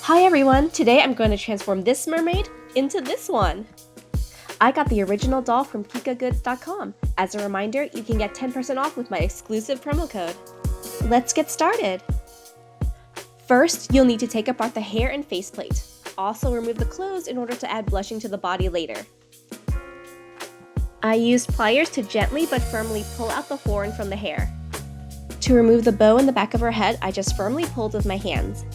Hi everyone! Today I'm going to transform this mermaid into this one! I got the original doll from KikaGoods.com. As a reminder, you can get 10% off with my exclusive promo code. Let's get started! First, you'll need to take apart the hair and faceplate. Also remove the clothes in order to add blushing to the body later. I used pliers to gently but firmly pull out the horn from the hair. To remove the bow in the back of her head, I just firmly pulled with my hands.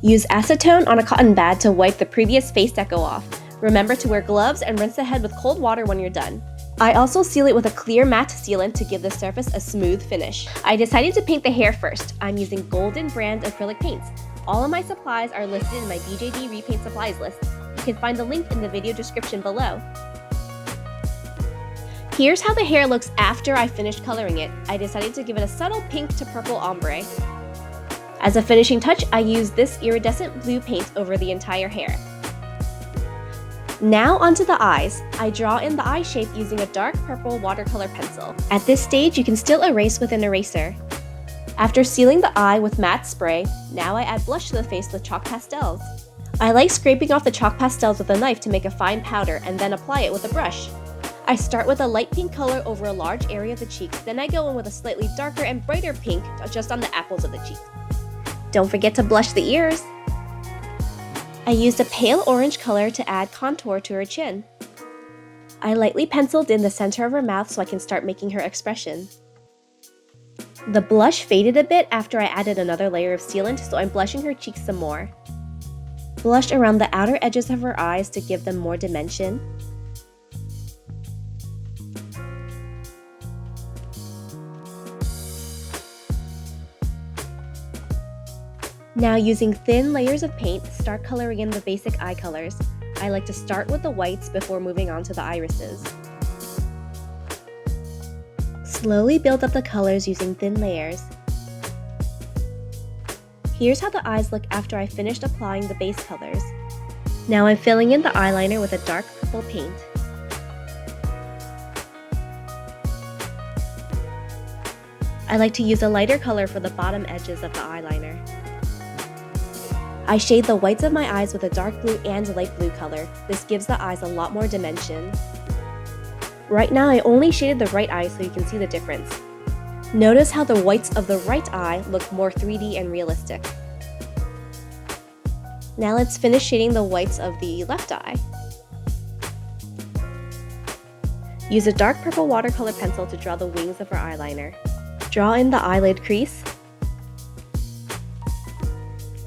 Use acetone on a cotton pad to wipe the previous face deco off. Remember to wear gloves and rinse the head with cold water when you're done. I also seal it with a clear matte sealant to give the surface a smooth finish. I decided to paint the hair first. I'm using Golden brand acrylic paints. All of my supplies are listed in my BJD repaint supplies list. You can find the link in the video description below. Here's how the hair looks after I finished coloring it. I decided to give it a subtle pink to purple ombre. As a finishing touch, I used this iridescent blue paint over the entire hair. Now onto the eyes. I draw in the eye shape using a dark purple watercolor pencil. At this stage, you can still erase with an eraser. After sealing the eye with matte spray, now I add blush to the face with chalk pastels. I like scraping off the chalk pastels with a knife to make a fine powder and then apply it with a brush. I start with a light pink color over a large area of the cheeks, then I go in with a slightly darker and brighter pink just on the apples of the cheeks. Don't forget to blush the ears. I used a pale orange color to add contour to her chin. I lightly penciled in the center of her mouth so I can start making her expression. The blush faded a bit after I added another layer of sealant, so I'm blushing her cheeks some more. Blush around the outer edges of her eyes to give them more dimension. Now using thin layers of paint, start coloring in the basic eye colors. I like to start with the whites before moving on to the irises. Slowly build up the colors using thin layers. Here's how the eyes look after I finished applying the base colors. Now I'm filling in the eyeliner with a dark purple paint. I like to use a lighter color for the bottom edges of the eyeliner. I shade the whites of my eyes with a dark blue and light blue color. This gives the eyes a lot more dimension. Right now I only shaded the right eye so you can see the difference. Notice how the whites of the right eye look more 3D and realistic. Now let's finish shading the whites of the left eye. Use a dark purple watercolor pencil to draw the wings of her eyeliner. Draw in the eyelid crease.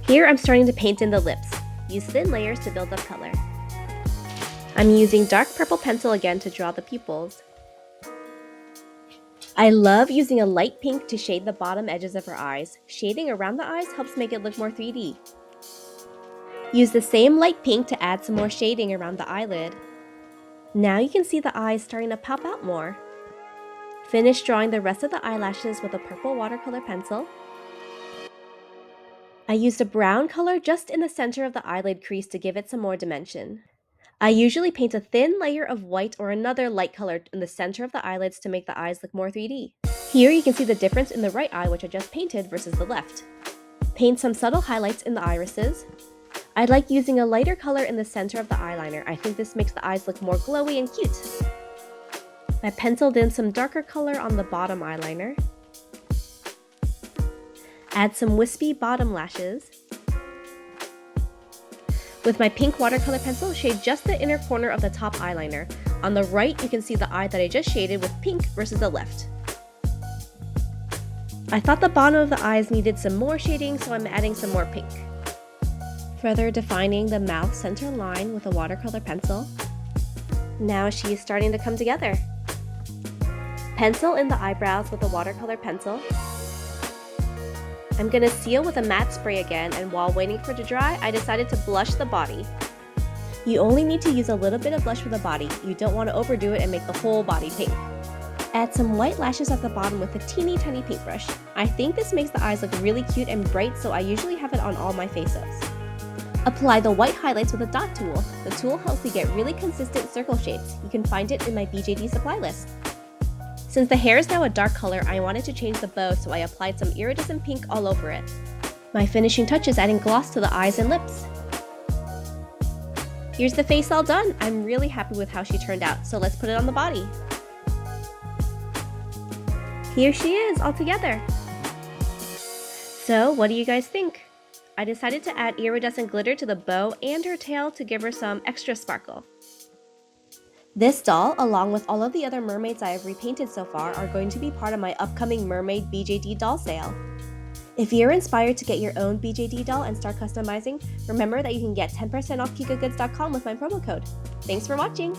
Here I'm starting to paint in the lips. Use thin layers to build up color. I'm using dark purple pencil again to draw the pupils. I love using a light pink to shade the bottom edges of her eyes. Shading around the eyes helps make it look more 3D. Use the same light pink to add some more shading around the eyelid. Now you can see the eyes starting to pop out more. Finish drawing the rest of the eyelashes with a purple watercolor pencil. I used a brown color just in the center of the eyelid crease to give it some more dimension. I usually paint a thin layer of white or another light color in the center of the eyelids to make the eyes look more 3D. Here you can see the difference in the right eye, which I just painted, versus the left. Paint some subtle highlights in the irises. I like using a lighter color in the center of the eyeliner. I think this makes the eyes look more glowy and cute. I penciled in some darker color on the bottom eyeliner. Add some wispy bottom lashes. With my pink watercolor pencil, shade just the inner corner of the top eyeliner. On the right, you can see the eye that I just shaded with pink versus the left. I thought the bottom of the eyes needed some more shading, so I'm adding some more pink. Further defining the mouth center line with a watercolor pencil. Now she is starting to come together. Pencil in the eyebrows with a watercolor pencil. I'm gonna seal with a matte spray again, and while waiting for it to dry, I decided to blush the body. You only need to use a little bit of blush for the body. You don't want to overdo it and make the whole body pink. Add some white lashes at the bottom with a teeny tiny paintbrush. I think this makes the eyes look really cute and bright, so I usually have it on all my face-ups. Apply the white highlights with a dot tool. The tool helps you get really consistent circle shapes. You can find it in my BJD supply list. Since the hair is now a dark color, I wanted to change the bow, so I applied some iridescent pink all over it. My finishing touch is adding gloss to the eyes and lips. Here's the face all done. I'm really happy with how she turned out, so let's put it on the body. Here she is, all together. So, what do you guys think? I decided to add iridescent glitter to the bow and her tail to give her some extra sparkle. This doll, along with all of the other mermaids I have repainted so far, are going to be part of my upcoming Mermaid BJD doll sale. If you're inspired to get your own BJD doll and start customizing, remember that you can get 10% off KikaGoods.com with my promo code. Thanks for watching!